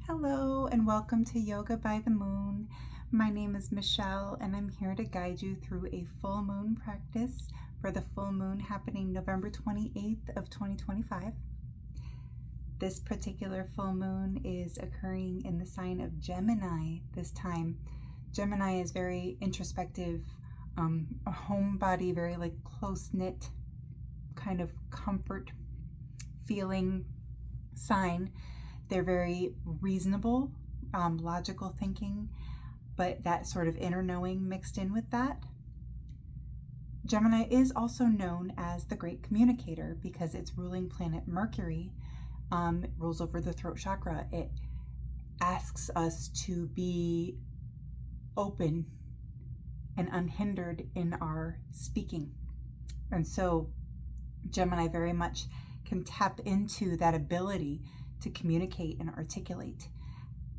Hello and welcome to Yoga by the Moon. My name is Michelle and I'm here to guide you through a full moon practice for the full moon happening November 28th of 2025. This particular full moon is occurring in the sign of Gemini this time. Gemini is very introspective, a homebody, very close-knit kind of comfort feeling sign. They're very reasonable, logical thinking, but that sort of inner knowing mixed in with that. Gemini is also known as the great communicator because its ruling planet Mercury rules over the throat chakra. It asks us to be open and unhindered in our speaking. And so Gemini very much can tap into that ability to communicate and articulate.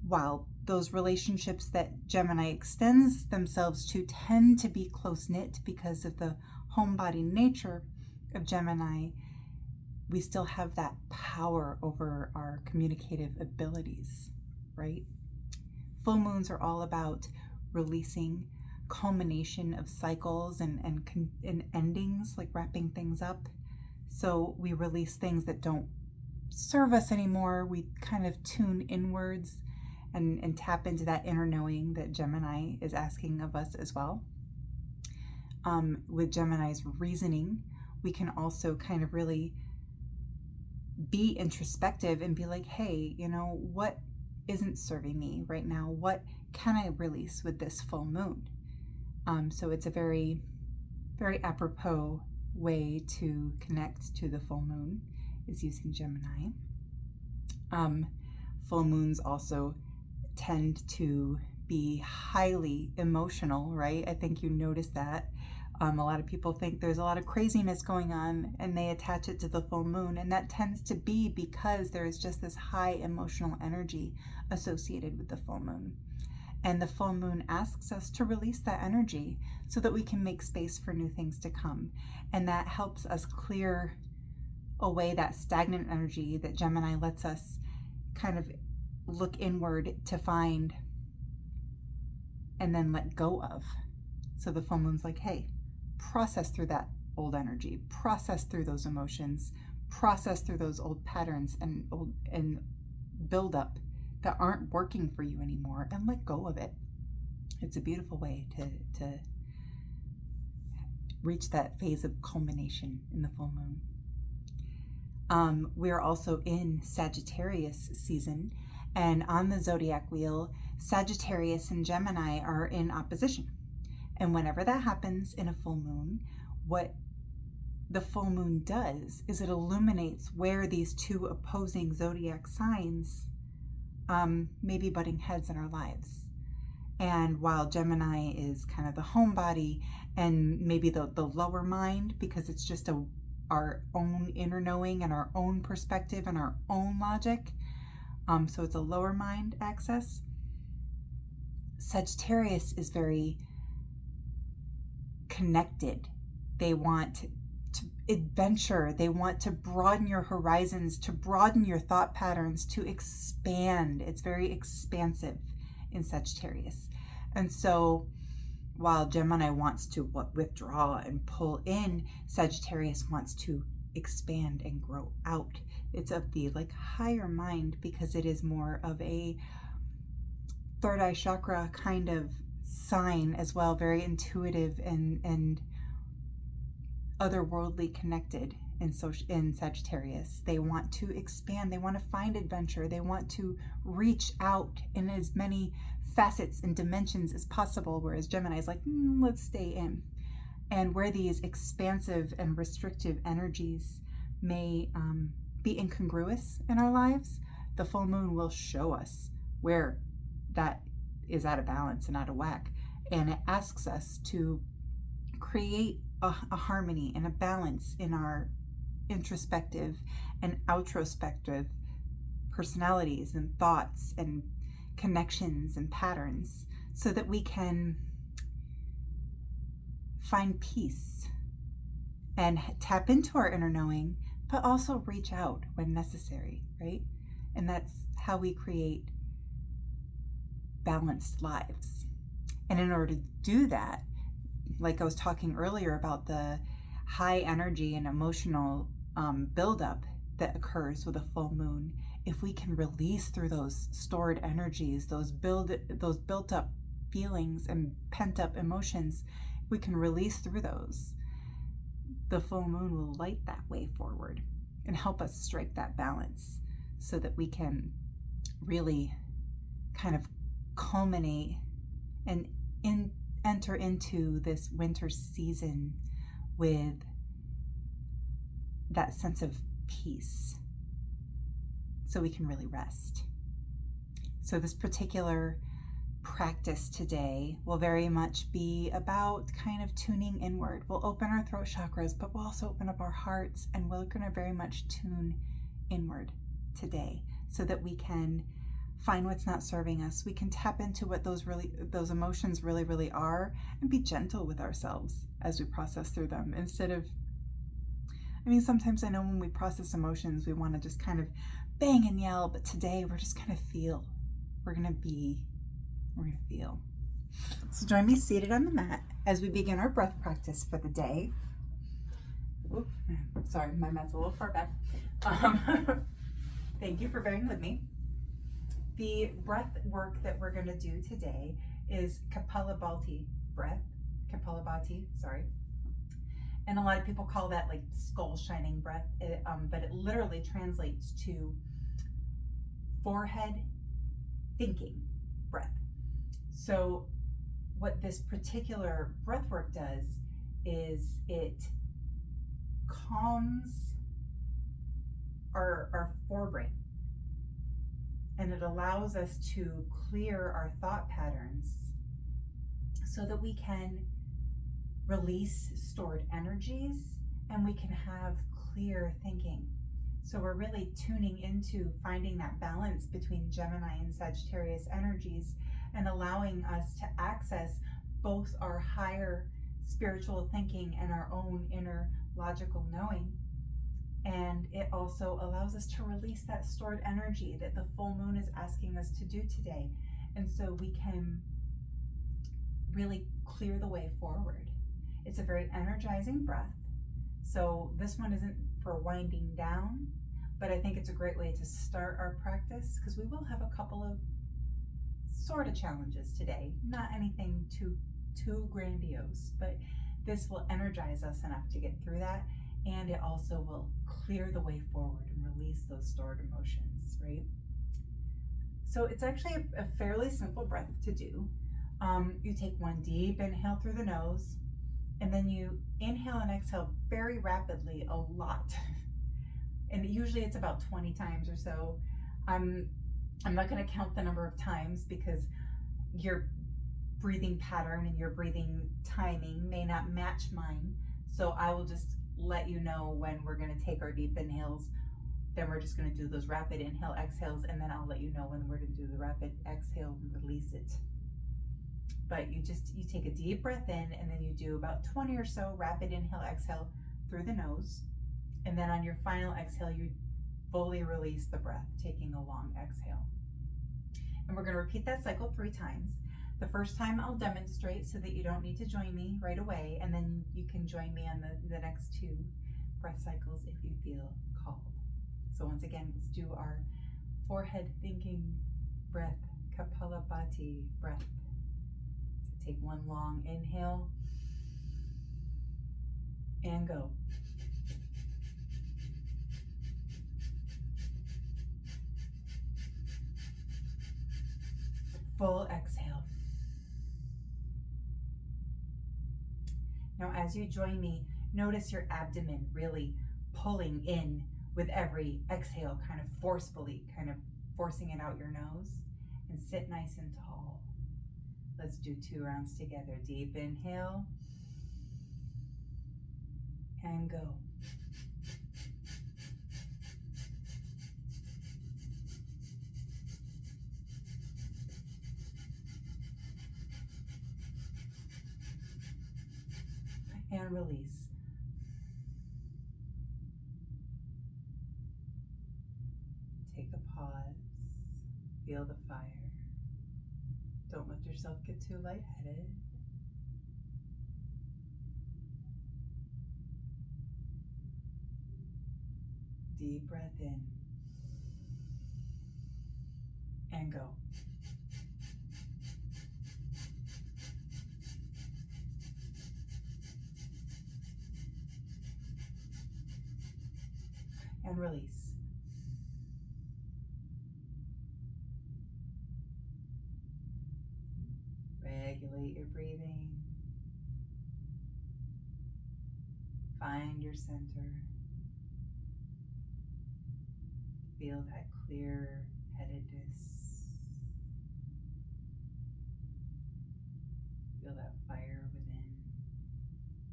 While those relationships that Gemini extends themselves to tend to be close-knit because of the homebody nature of Gemini, we still have that power over our communicative abilities, right? Full moons are all about releasing, culmination of cycles and endings, like wrapping things up. So we release things that don't serve us anymore. We kind of tune inwards and tap into that inner knowing that Gemini is asking of us as well. With Gemini's reasoning, we can also kind of really be introspective and be like, hey, what isn't serving me right now? What can I release with this full moon? So it's a very, very apropos way to connect to the full moon is using Gemini. Full moons also tend to be highly emotional, right? I think you notice that. A lot of people think there's a lot of craziness going on and they attach it to the full moon, and that tends to be because there is just this high emotional energy associated with the full moon. And the full moon asks us to release that energy so that we can make space for new things to come. And that helps us clear away that stagnant energy that Gemini lets us kind of look inward to find and then let go of. So the full moon's like, hey, process through that old energy, process through those emotions, process through those old patterns and build up that aren't working for you anymore, and let go of it. It's a beautiful way to reach that phase of culmination in the full moon. We're also in Sagittarius season, and on the zodiac wheel, Sagittarius and Gemini are in opposition. And whenever that happens in a full moon, what the full moon does is it illuminates where these two opposing zodiac signs may be butting heads in our lives. And while Gemini is kind of the homebody and maybe the lower mind, because it's just our own inner knowing and our own perspective and our own logic, so it's a lower mind access. Sagittarius is very connected. They want to adventure. They want to broaden your horizons, to broaden your thought patterns, to expand. It's very expansive in Sagittarius. And so while Gemini wants to withdraw and pull in, Sagittarius wants to expand and grow out. It's of the higher mind because it is more of a third eye chakra kind of sign as well, very intuitive and otherworldly connected in Sagittarius. They want to expand, they want to find adventure, they want to reach out in as many facets and dimensions as possible, whereas Gemini is like, let's stay in. And where these expansive and restrictive energies may be incongruous in our lives, the full moon will show us where that is out of balance and out of whack. And it asks us to create a harmony and a balance in our introspective and outrospective personalities and thoughts and connections and patterns so that we can find peace and tap into our inner knowing, but also reach out when necessary, right? And that's how we create balanced lives. And in order to do that, like I was talking earlier about the high energy and emotional buildup that occurs with a full moon, if we can release through those stored energies, those built up feelings and pent up emotions, we can release through those. The full moon will light that way forward and help us strike that balance so that we can really kind of culminate and enter into this winter season with that sense of peace, so we can really rest. So this particular practice today will very much be about kind of tuning inward. We'll open our throat chakras, but we'll also open up our hearts, and we're going to very much tune inward today so that we can find what's not serving us. We can tap into what those emotions really are, and be gentle with ourselves as we process through them, instead of, sometimes I know when we process emotions, we want to just kind of bang and yell, but today we're just going to feel. We're going to feel. So join me seated on the mat as we begin our breath practice for the day. Oop, sorry, my mat's a little far back. Thank you for bearing with me. The breath work that we're going to do today is Kapalabhati breath. Kapalabhati, sorry. And a lot of people call that like skull shining breath, but it literally translates to forehead thinking breath. So what this particular breath work does is it calms our forebrain, and it allows us to clear our thought patterns so that we can release stored energies and we can have clear thinking. So we're really tuning into finding that balance between Gemini and Sagittarius energies and allowing us to access both our higher spiritual thinking and our own inner logical knowing. And it also allows us to release that stored energy that the full moon is asking us to do today. And so we can really clear the way forward. It's a very energizing breath. So this one isn't for winding down, but I think it's a great way to start our practice, because we will have a couple of sort of challenges today. Not anything too grandiose, but this will energize us enough to get through that. And it also will clear the way forward and release those stored emotions, right? So it's actually a fairly simple breath to do. You take one deep inhale through the nose, and then you inhale and exhale very rapidly, a lot. And usually it's about 20 times or so. I'm not going to count the number of times because your breathing pattern and your breathing timing may not match mine. So I will just let you know when we're going to take our deep inhales. Then we're just going to do those rapid inhale exhales, and then I'll let you know when we're going to do the rapid exhale and release it. But you take a deep breath in, and then you do about 20 or so rapid inhale exhale through the nose, and then on your final exhale you fully release the breath, taking a long exhale. And we're going to repeat that cycle 3 times. The first time I'll demonstrate so that you don't need to join me right away, and then you can join me on the next 2 breath cycles if you feel called. So once again, let's do our forehead thinking breath, Kapalabhati breath. So take one long inhale and go. Full exhale. Now, as you join me, notice your abdomen really pulling in with every exhale, kind of forcefully, kind of forcing it out your nose, and sit nice and tall. Let's do 2 rounds together. Deep inhale and go. And release. Take a pause. Feel the fire. Don't let yourself get too lightheaded. Deep breath in and go. And release. Regulate your breathing. Find your center. Feel that clear-headedness. Feel that fire within,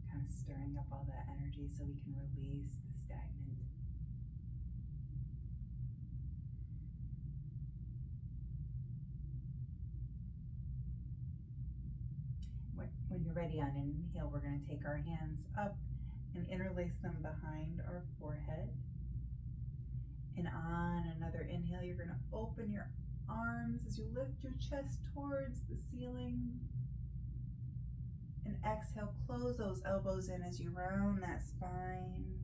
kind of stirring up all that energy so we can release the stagnant. When you're ready on inhale, we're going to take our hands up and interlace them behind our forehead. And on another inhale, you're going to open your arms as you lift your chest towards the ceiling. And exhale, close those elbows in as you round that spine.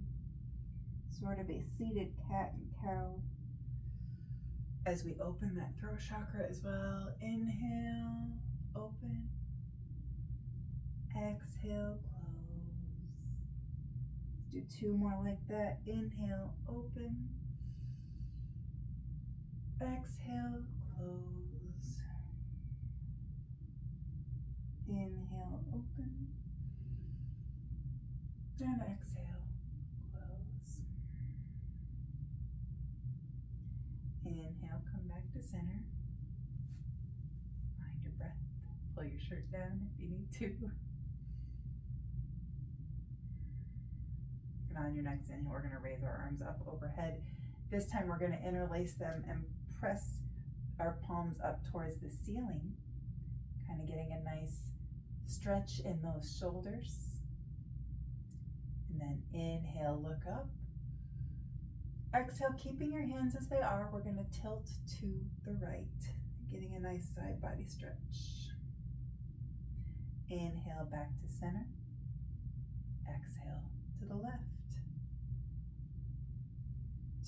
Sort of a seated cat and cow. As we open that throat chakra as well. Inhale, open. Exhale, close. Let's do two more like that. Inhale, open. Exhale, close. Inhale, open. And exhale, close. Inhale, come back to center. Find your breath. Pull your shirt down if you need to. And on your next inhale, we're going to raise our arms up overhead. This time we're going to interlace them and press our palms up towards the ceiling, kind of getting a nice stretch in those shoulders. And then inhale, look up. Exhale, keeping your hands as they are, we're going to tilt to the right, getting a nice side body stretch. Inhale, back to center. Exhale to the left.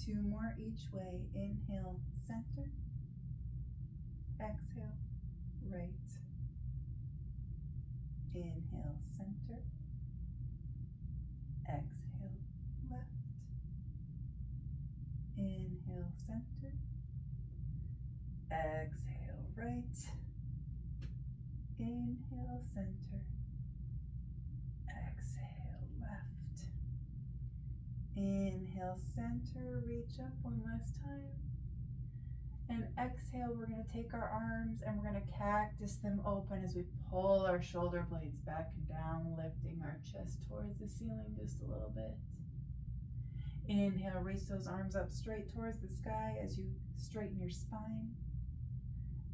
Two more each way. Inhale, center. Exhale, right. Inhale, center. Exhale, left. Inhale, center. Exhale, right. Inhale, center. Exhale, left. Inhale, center. Reach up one last time. And exhale, we're going to take our arms and we're going to cactus them open as we pull our shoulder blades back and down, lifting our chest towards the ceiling just a little bit. Inhale, reach those arms up straight towards the sky as you straighten your spine.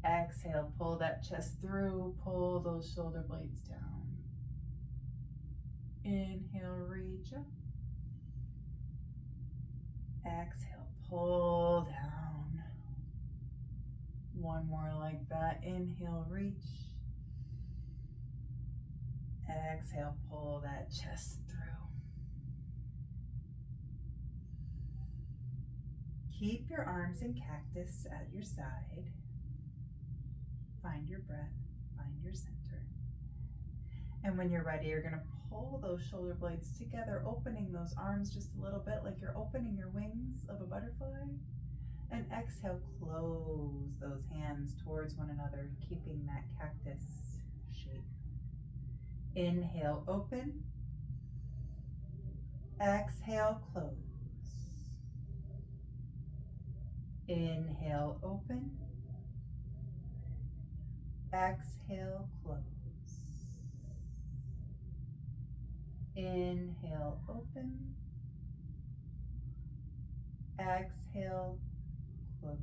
Exhale, pull that chest through, pull those shoulder blades down. Inhale, reach up. Exhale, pull down. One more like that. Inhale, reach. Exhale, pull that chest through. Keep your arms in cactus at your side. Find your breath, find your center. And when you're ready, you're going to pull those shoulder blades together, opening those arms just a little bit like you're opening your wings of a butterfly. And exhale, close those hands towards one another, keeping that cactus shape. Inhale, open. Exhale, close. Inhale, open. Exhale, close. Inhale, open. Exhale, close.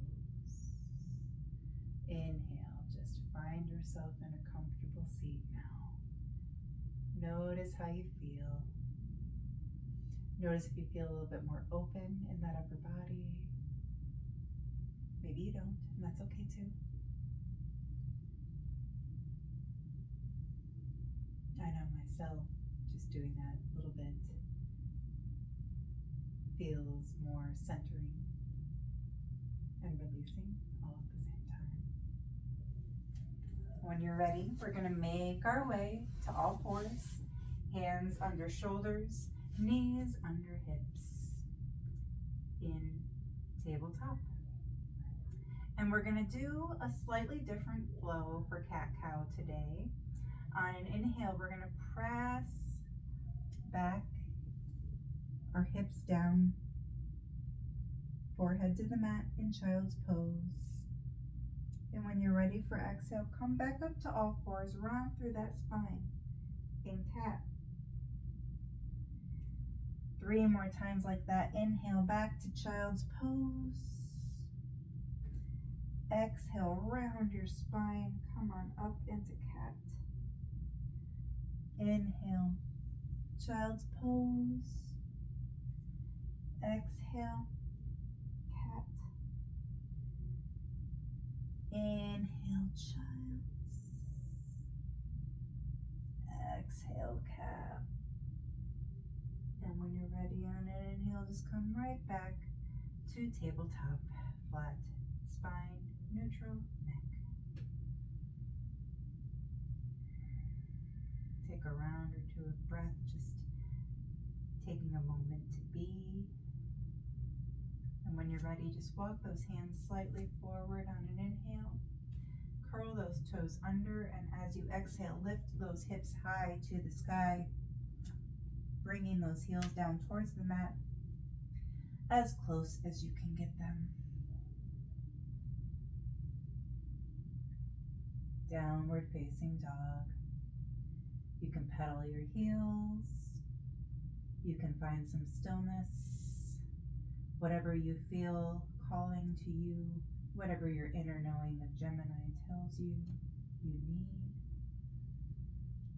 Inhale, just find yourself in a comfortable seat now. Notice how you feel. Notice if you feel a little bit more open in that upper body. Maybe you don't, and that's okay too. know myself, just doing that a little bit feels more centering and releasing all at the same time. When you're ready, we're going to make our way to all fours, hands under shoulders, knees under hips, in tabletop. And we're going to do a slightly different flow for cat-cow today. On an inhale, we're going to press back, our hips down, forehead to the mat in child's pose. And when you're ready for exhale, come back up to all fours, round through that spine in cat. 3 more times like that. Inhale back to child's pose. Exhale, round your spine. Come on up into cat. Inhale, child's pose. Exhale, cat. Inhale, child's. Exhale, cat. And when you're ready on an inhale, just come right back to tabletop, flat spine, neutral neck. Take a round or two of breath, just taking a moment to be. And when you're ready, just walk those hands slightly forward on an inhale. Curl those toes under, and as you exhale, lift those hips high to the sky, bringing those heels down towards the mat, as close as you can get them. Downward facing dog. You can pedal your heels. You can find some stillness. Whatever you feel calling to you, whatever your inner knowing of Gemini tells you you need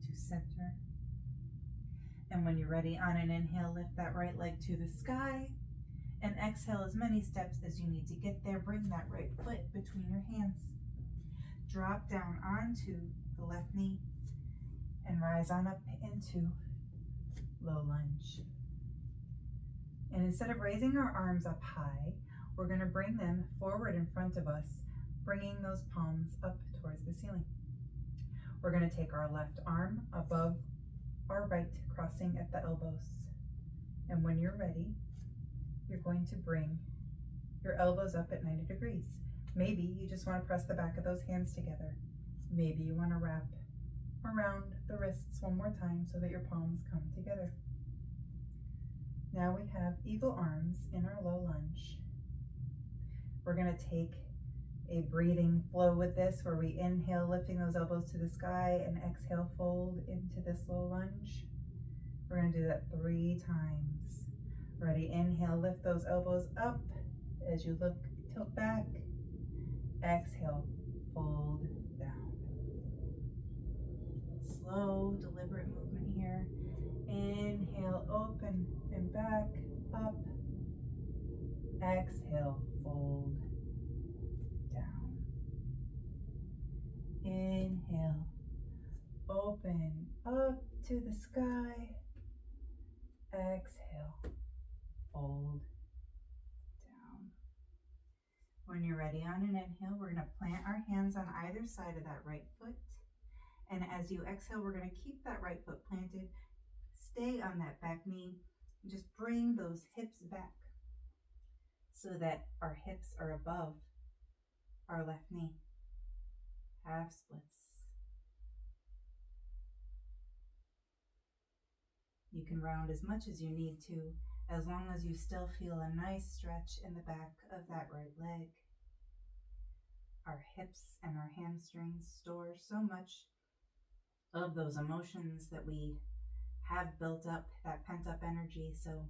to center. And when you're ready, on an inhale, lift that right leg to the sky, and exhale as many steps as you need to get there. Bring that right foot between your hands. Drop down onto the left knee and rise on up into low lunge. And instead of raising our arms up high, we're going to bring them forward in front of us, bringing those palms up towards the ceiling. We're going to take our left arm above our right, crossing at the elbows. And when you're ready, you're going to bring your elbows up at 90 degrees. Maybe you just want to press the back of those hands together. Maybe you want to wrap around the wrists one more time so that your palms come together. Now we have eagle arms in our low lunge. We're going to take a breathing flow with this, where we inhale, lifting those elbows to the sky, and exhale, fold into this low lunge. We're going to do that 3 times. Ready? Inhale, lift those elbows up as you look, tilt back. Exhale, fold down. Slow, deliberate movement here. Inhale, open and back, up. Exhale, fold down. Inhale, open up to the sky. Exhale, fold down. When you're ready, on an inhale, we're going to plant our hands on either side of that right foot. And as you exhale, we're going to keep that right foot planted. Stay on that back knee. Just bring those hips back so that our hips are above our left knee. Half splits. You can round as much as you need to, as long as you still feel a nice stretch in the back of that right leg. Our hips and our hamstrings store so much of those emotions that we have built up, that pent up energy. So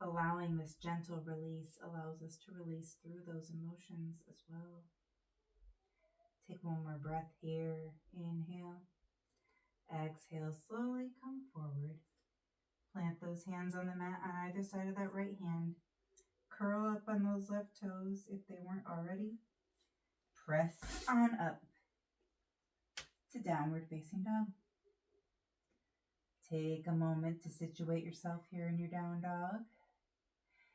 allowing this gentle release allows us to release through those emotions as well. Take one more breath here. Inhale. Exhale, slowly come forward. Plant those hands on the mat on either side of that right hand. Curl up on those left toes if they weren't already. Press on up to downward facing dog. Take a moment to situate yourself here in your down dog.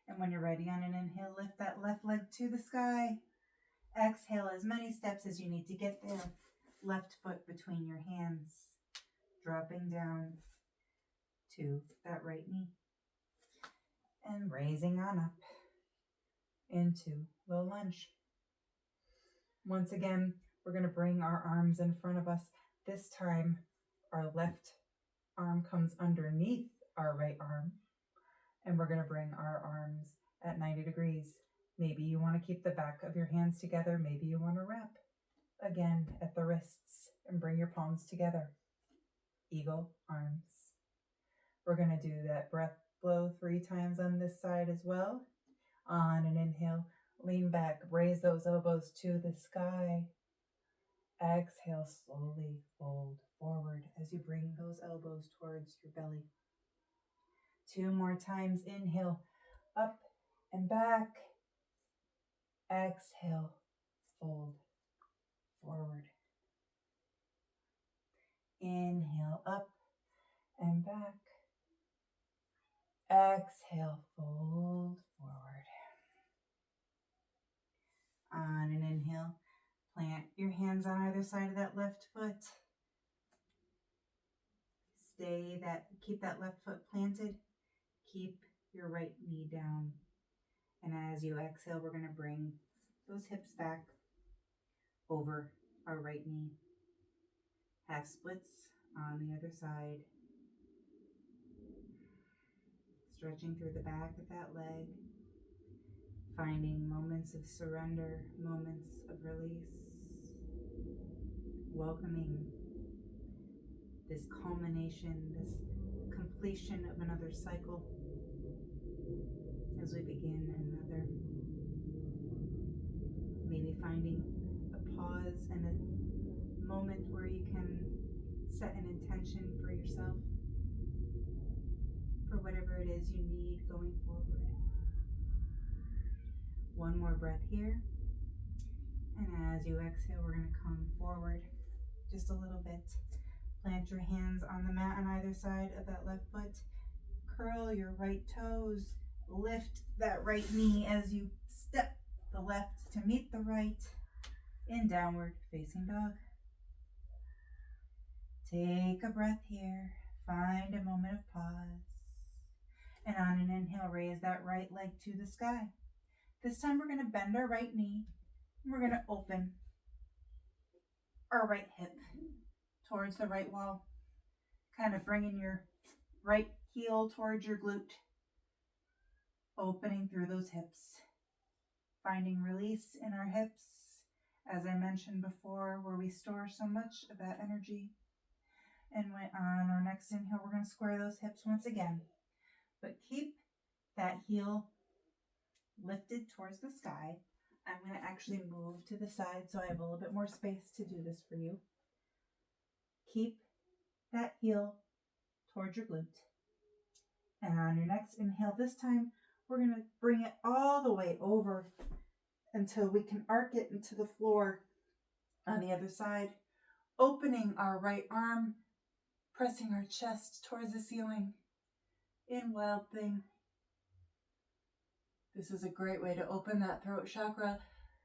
And when you're ready on an inhale, lift that left leg to the sky. Exhale as many steps as you need to get there. Left foot between your hands, dropping down to that right knee. And raising on up into low lunge. Once again, we're going to bring our arms in front of us. This time, our left arm comes underneath our right arm. And we're going to bring our arms at 90 degrees. Maybe you want to keep the back of your hands together. Maybe you want to wrap again at the wrists and bring your palms together. Eagle arms. We're going to do that breath flow 3 times on this side as well. On an inhale, lean back, raise those elbows to the sky. Exhale, slowly fold forward as you bring those elbows towards your belly. 2 more times. Inhale, up and back. Exhale, fold forward. Inhale, up and back. Exhale, fold forward. On an inhale, plant your hands on either side of that left foot. Keep that left foot planted. Keep your right knee down. And as you exhale, we're going to bring those hips back over our right knee. Half splits on the other side. Stretching through the back of that leg. Finding moments of surrender, moments of release. Welcoming this culmination, this completion of another cycle as we begin another. Maybe finding a pause and a moment where you can set an intention for yourself, for whatever it is you need going forward. One more breath here. And as you exhale, we're going to come forward just a little bit. Plant your hands on the mat on either side of that left foot. Curl your right toes. Lift that right knee as you step the left to meet the right in downward facing dog. Take a breath here. Find a moment of pause. And on an inhale, raise that right leg to the sky. This time we're going to bend our right knee. And we're going to open our right hip towards the right wall. Kind of bringing your right heel towards your glute. Opening through those hips. Finding release in our hips. As I mentioned before, where we store so much of that energy. And on our next inhale, we're going to square those hips once again. But keep that heel lifted towards the sky. I'm going to actually move to the side so I have a little bit more space to do this for you. Keep that heel towards your glute. And on your next inhale, this time, we're going to bring it all the way over until we can arc it into the floor on the other side. Opening our right arm, pressing our chest towards the ceiling in Wild Thing. This is a great way to open that throat chakra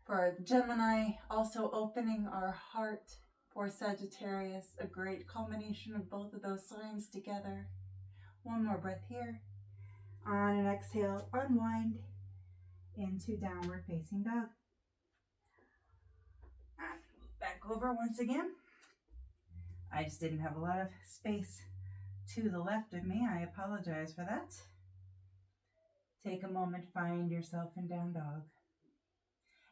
for our Gemini, also opening our heart for Sagittarius, a great culmination of both of those signs together. One more breath here. On an exhale, unwind into downward facing dog. And move back over once again. I just didn't have a lot of space to the left of me. I apologize for that. Take a moment, find yourself in down dog.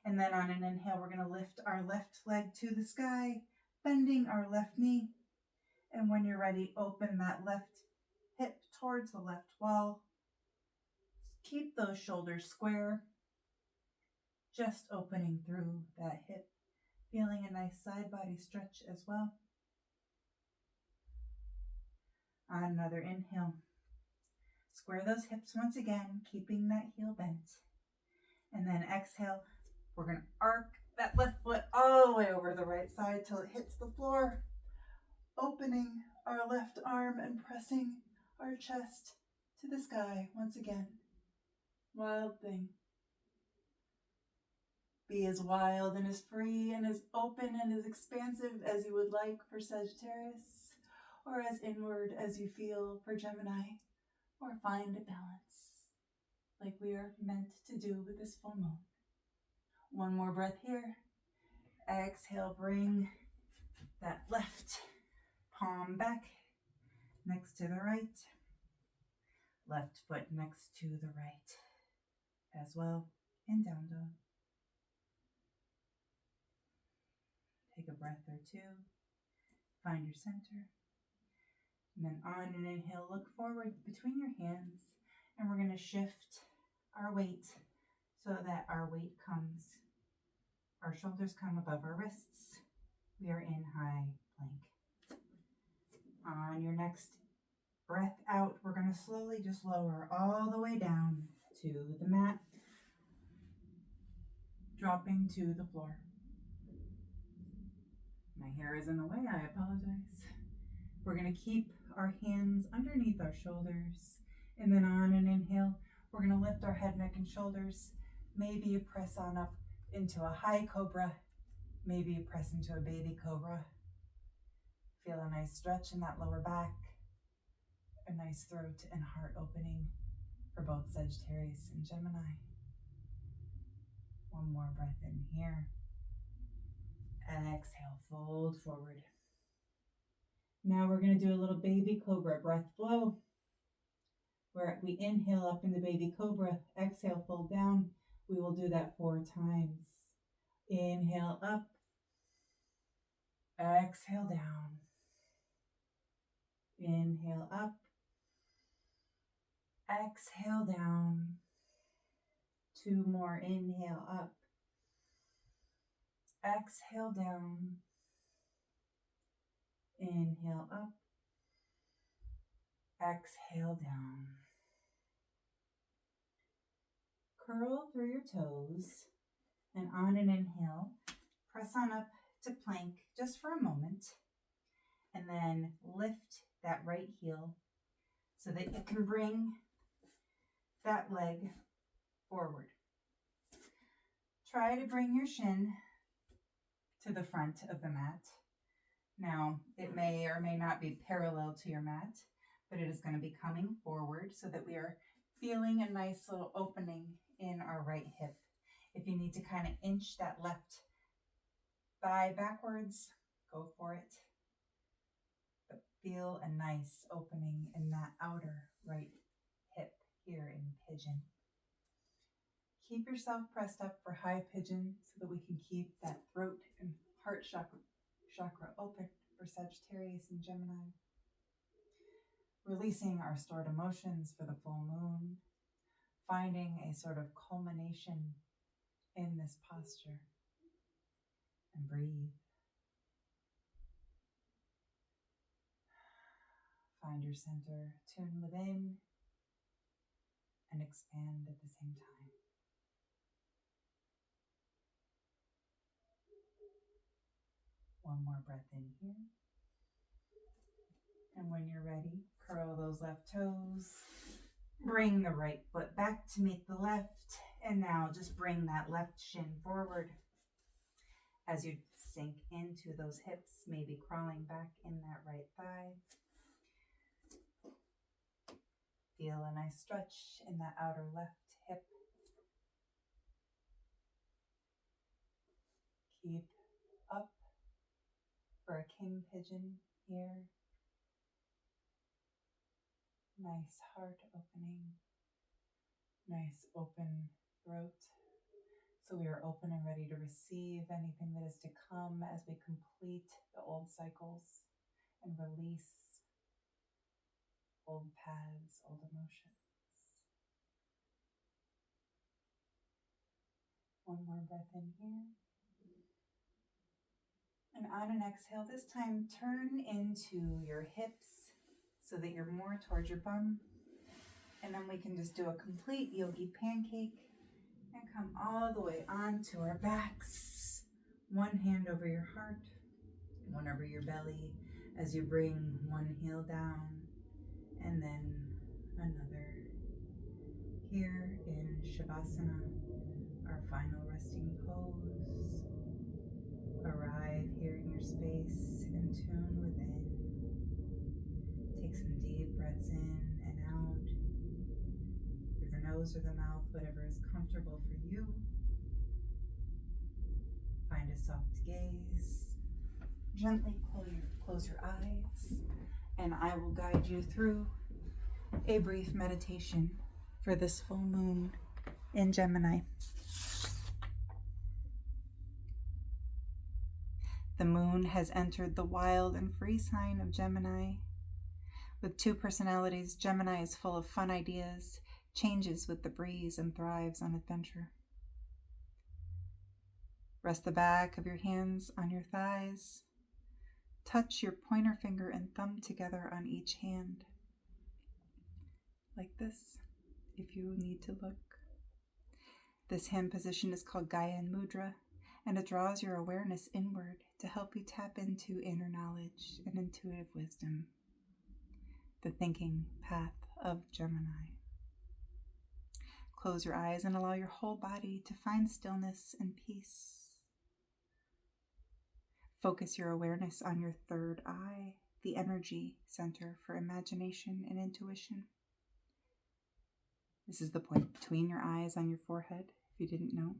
And then on an inhale, we're going to lift our left leg to the sky, bending our left knee. And when you're ready, open that left hip towards the left wall. Keep those shoulders square, just opening through that hip, feeling a nice side body stretch as well. On another inhale, square those hips once again, keeping that heel bent. And then exhale, we're going to arc that left foot all the way over to the right side till it hits the floor, opening our left arm and pressing our chest to the sky once again. Wild thing. Be as wild and as free and as open and as expansive as you would like for Sagittarius, or as inward as you feel for Gemini, or find a balance like we are meant to do with this full moon. One more breath here. Exhale, bring that left palm back next to the right. Left foot next to the right as well. And down dog. Take a breath or two. Find your center. And then on an inhale, look forward between your hands. And we're going to shift our weight so that our shoulders come above our wrists. We are in high plank. On your next breath out, we're going to slowly just lower all the way down to the mat, dropping to the floor. My hair is in the way, I apologize. We're going to keep our hands underneath our shoulders, and then on an inhale, we're going to lift our head, neck, and shoulders. Maybe you press on up into a high cobra. Maybe you press into a baby cobra. Feel a nice stretch in that lower back, a nice throat and heart opening for both Sagittarius and Gemini. One more breath in here. Exhale, fold forward. Now we're going to do a little baby cobra breath flow, where we inhale up into baby cobra, exhale, fold down. We will do that 4 times. Inhale up, exhale down. Inhale up, exhale down. 2 more, inhale up, exhale down. Inhale up, exhale down. Curl through your toes, and on an inhale, press on up to plank just for a moment, and then lift that right heel so that you can bring that leg forward. Try to bring your shin to the front of the mat. Now, it may or may not be parallel to your mat, but it is going to be coming forward so that we are feeling a nice little opening in our right hip. If you need to kind of inch that left thigh backwards, go for it. But feel a nice opening in that outer right hip here in pigeon. Keep yourself pressed up for high pigeon so that we can keep that throat and heart chakra open for Sagittarius and Gemini. Releasing our stored emotions for the full moon, finding a sort of culmination in this posture. And breathe. Find your center, tune within, and expand at the same time. One more breath in here. And when you're ready, curl those left toes. Bring the right foot back to meet the left. And now just bring that left shin forward as you sink into those hips, maybe crawling back in that right thigh. Feel a nice stretch in that outer left hip. Keep up for a king pigeon here. Nice heart opening. Nice open throat. So we are open and ready to receive anything that is to come as we complete the old cycles and release old paths, old emotions. One more breath in here. And on an exhale, this time turn into your hips so that you're more towards your bum. And then we can just do a complete yogi pancake and come all the way onto our backs. One hand over your heart, one over your belly, as you bring one heel down and then another. Here in Shavasana, our final resting pose, arrive here in your space and tune within. Take some deep breaths in and out through the nose or the mouth, whatever is comfortable for you. Find a soft gaze. Gently close your eyes, and I will guide you through a brief meditation for this full moon in Gemini. The moon has entered the wild and free sign of Gemini. With two personalities, Gemini is full of fun ideas, changes with the breeze, and thrives on adventure. Rest the back of your hands on your thighs. Touch your pointer finger and thumb together on each hand. Like this, if you need to look. This hand position is called Gyan Mudra, and it draws your awareness inward to help you tap into inner knowledge and intuitive wisdom, the thinking path of Gemini. Close your eyes and allow your whole body to find stillness and peace. Focus your awareness on your third eye, the energy center for imagination and intuition. This is the point between your eyes on your forehead, if you didn't know.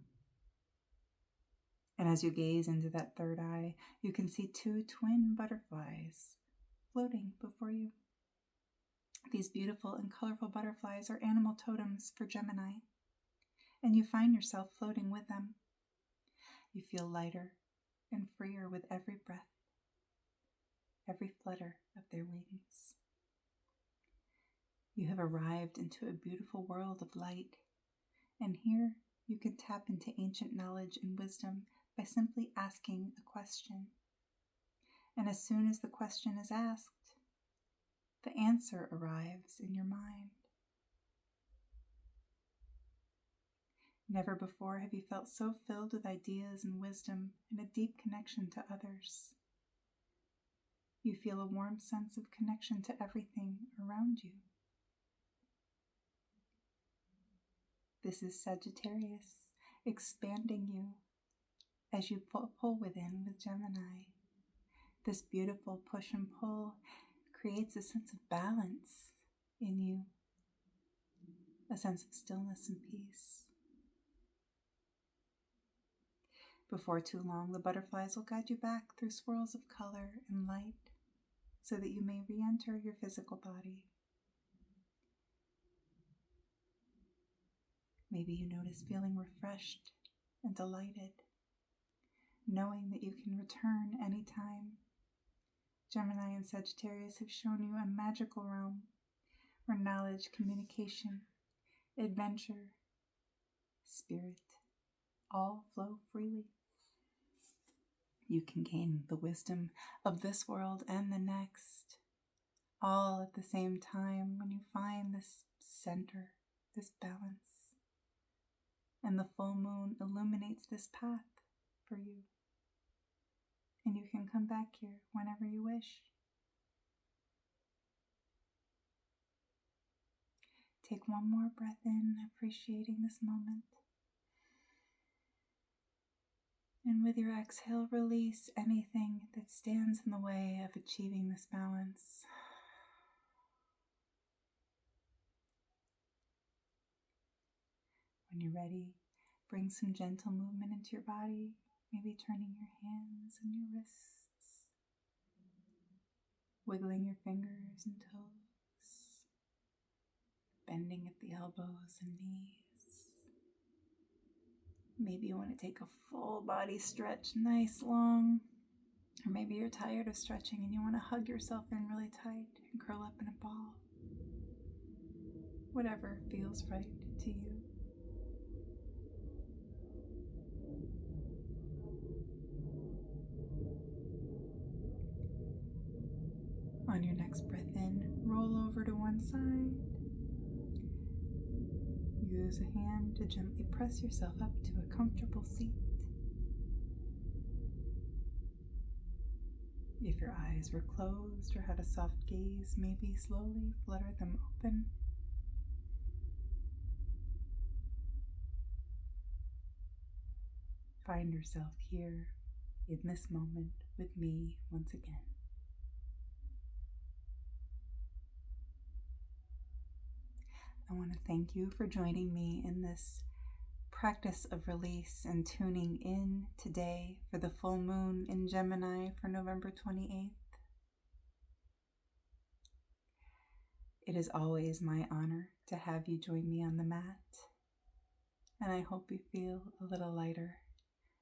And as you gaze into that third eye, you can see two twin butterflies floating before you. These beautiful and colorful butterflies are animal totems for Gemini, and you find yourself floating with them. You feel lighter and freer with every breath, every flutter of their wings. You have arrived into a beautiful world of light, and here you can tap into ancient knowledge and wisdom by simply asking a question. And as soon as the question is asked, the answer arrives in your mind. Never before have you felt so filled with ideas and wisdom and a deep connection to others. You feel a warm sense of connection to everything around you. This is Sagittarius expanding you as you pull within with Gemini. This beautiful push and pull creates a sense of balance in you, a sense of stillness and peace. Before too long, the butterflies will guide you back through swirls of color and light so that you may re-enter your physical body. Maybe you notice feeling refreshed and delighted, knowing that you can return anytime. Gemini and Sagittarius have shown you a magical realm where knowledge, communication, adventure, spirit, all flow freely. You can gain the wisdom of this world and the next, all at the same time when you find this center, this balance. And the full moon illuminates this path for you. And you can come back here whenever you wish. Take one more breath in, appreciating this moment. And with your exhale, release anything that stands in the way of achieving this balance. When you're ready, bring some gentle movement into your body, maybe turning your hands and your wrists, wiggling your fingers and toes, bending at the elbows and knees. Maybe you want to take a full body stretch, nice long, or maybe you're tired of stretching and you want to hug yourself in really tight and curl up in a ball. Whatever feels right to you. On your next breath in, roll over to one side. Use a hand to gently press yourself up to a comfortable seat. If your eyes were closed or had a soft gaze, maybe slowly flutter them open. Find yourself here in this moment with me once again. I want to thank you for joining me in this practice of release and tuning in today for the full moon in Gemini for November 28th. It is always my honor to have you join me on the mat, and I hope you feel a little lighter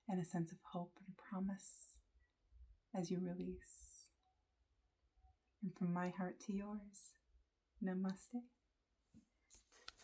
and a sense of hope and promise as you release. And from my heart to yours, namaste.